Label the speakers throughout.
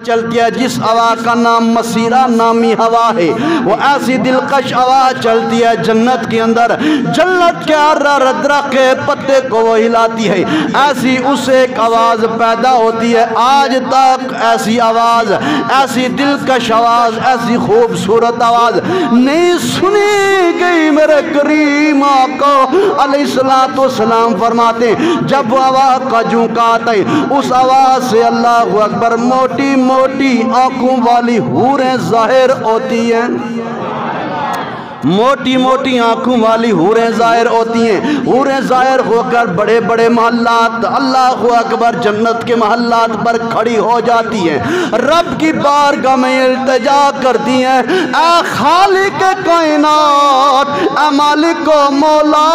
Speaker 1: چلتی ہے جس ہوا کا نام مسیرہ نامی ہوا ہے، وہ ایسی دلکش ہوا چلتی ہے جنت کے اندر، جنت کے درخت کے پتے کو وہ ہلاتی ہے، ایسی اس ایک آواز پیدا ہوتی ہے۔ آج تک ایسی آواز، ایسی دلکش آواز، ایسی خوبصورت آواز نہیں سنی گئی۔ میرے کریم آقا علیہ السلام فرماتے ہیں جب وہ آواز کا جھونکا آتا ہے، اس آواز سے اللہ اکبر موٹی موٹی آنکھوں والی حوریں ظاہر ہوتی ہیں، موٹی موٹی آنکھوں والی حوریں ظاہر ہوتی ہیں۔ حوریں ظاہر ہو کر بڑے بڑے محلات، اللہ اکبر، جنت کے محلات پر کھڑی ہو جاتی ہیں، رب کی بارگاہ میں التجا کرتی ہیں، اے خالق کائنات، اے مالک و مولا،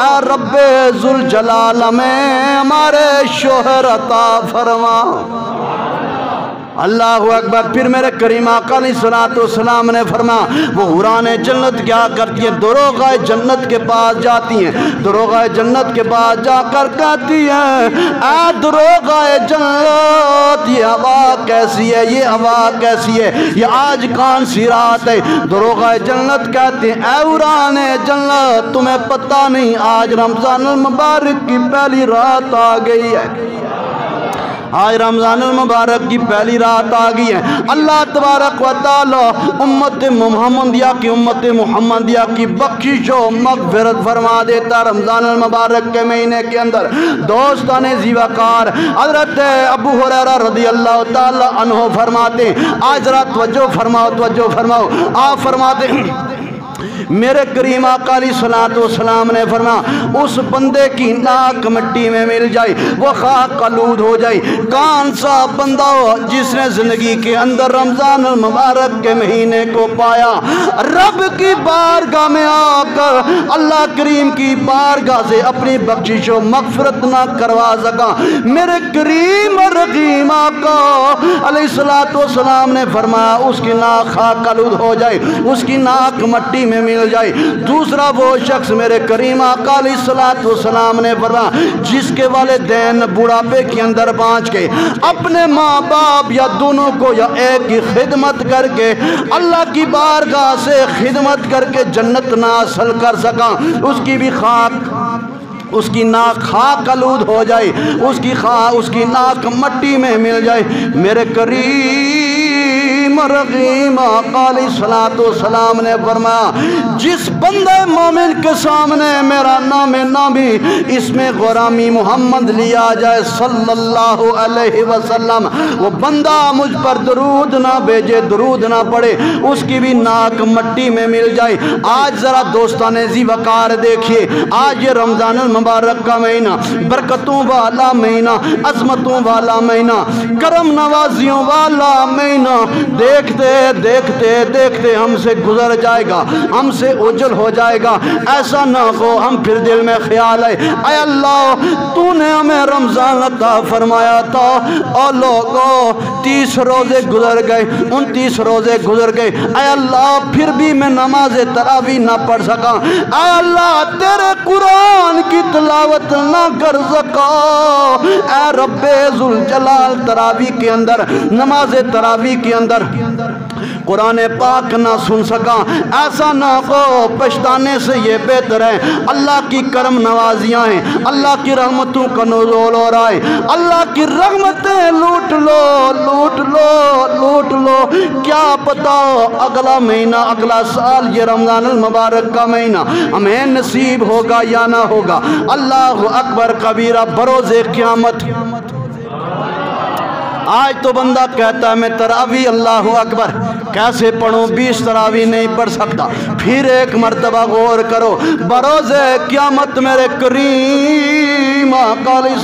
Speaker 1: اے رب ذوالجلال میں ہمارے شوہر عطا فرما۔ اللہ اکبر۔ پھر میرے کریم آقا علیہ السلام نے فرمایا وہ حوران جنت کیا کرتی ہیں، دروغہ جنت کے پاس جاتی ہیں، دروغہ جنت کے پاس جا کر کہتی ہیں اے دروغہ جنت، یہ ہوا کیسی ہے، یہ ہوا کیسی ہے، یہ آج کون سی رات ہے؟ دروغہ جنت کہتے ہیں اے حوران جنت، تمہیں پتہ نہیں آج رمضان المبارک کی پہلی رات آ گئی ہے، آج رمضان المبارک کی پہلی رات آ گئی ہے۔ اللہ تبارک و تعالی امت محمدیہ کی بخشش و مغفرت فرما دیتا۔ رمضان المبارک کے مہینے کے اندر دوستان ذی وقار حضرت ابو ہریرہ رضی اللہ تعالی عنہ فرماتے ہیں، آج رات توجہ فرماؤ، توجہ فرماؤ، آپ فرماتے ہیں میرے کریم آقا علیہ السلام نے فرمایا اس بندے کی ناک مٹی میں مل جائے، وہ خاک آلود ہو جائے۔ کون سا بندہ ہو جس نے زندگی کے اندر رمضان المبارک کے مہینے کو پایا، رب کی بارگاہ میں آ کر اللہ کریم کی بارگاہ سے اپنی بخشش و مغفرت نہ کروا سکا۔ میرے کریم اور رحیم آقا علیہ السلام نے فرمایا اس کی ناک خاک آلود ہو جائے، اس کی ناک مٹی میں مل جائے۔ دوسرا وہ شخص میرے کریم آقا علیہ السلام نے فرمایا جس کے والدین بڑھاپے کے اندر پہنچ گئے، اپنے ماں باپ یا دونوں کو یا ایک کی خدمت کر کے اللہ کی بارگاہ سے خدمت کر کے جنت نہ حاصل کر سکا، اس کی بھی اس کی ناک خاک آلود ہو جائے، اس کی ناک مٹی میں مل جائے۔ میرے کریم رحیم آقا علیہ السلام نے فرمایا جس بندے مومن کے سامنے میرا نام نامی اسم غرامی محمد لیا جائے صلی اللہ علیہ وسلم، وہ بندہ مجھ پر درود نہ بھیجے، درود نہ پڑے، اس کی بھی ناک مٹی میں مل جائے۔ آج ذرا دوستان ذی وقار دیکھیے، آج یہ رمضان المبارک کا مہینہ، برکتوں والا مہینہ، عظمتوں والا مہینہ، کرم نوازیوں والا مہینہ، دیکھتے دیکھتے دیکھتے ہم سے گزر جائے گا، ہم سے اوجل ہو جائے گا۔ ایسا نہ ہو ہم پھر دل میں خیال ہے اے اللہ تو نے ہمیں رمضان عطا فرمایا تھا اور لوگوں 30 روزے گزر گئے، 29 روزے گزر گئے، اے اللہ پھر بھی میں نماز تراویح نہ پڑھ سکا، اے اللہ تیرے قرآن کی تلاوت نہ کر سکا، اے رب ذوالجلال تراویح کے اندر، نماز تراویح کے اندر قرآن پاک نہ سن سکا، ایسا نہ ہو پچھتانے سے یہ بہتر ہے۔ اللہ کی کرم نوازیاں ہیں، اللہ کی رحمتوں کا نزول ہو رہا ہے، اللہ کی رحمتیں لوٹ لو لوٹ لو لوٹ لو، کیا پتا اگلا مہینہ اگلا سال یہ رمضان المبارک کا مہینہ ہمیں نصیب ہوگا یا نہ ہوگا۔ اللہ اکبر کبیرہ، بروز قیامت آج تو بندہ کہتا ہے میں تراویح اللہ اکبر کیسے پڑھوں، 20 تراویح نہیں پڑھ سکتا۔ پھر ایک مرتبہ غور کرو، بروز قیامت میرے کریم آقا علیہ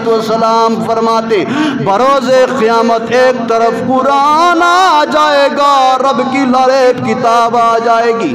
Speaker 1: السلام فرماتے بروز قیامت ایک طرف قرآن آ جائے گا، رب کی لڑے کتاب آ جائے گی،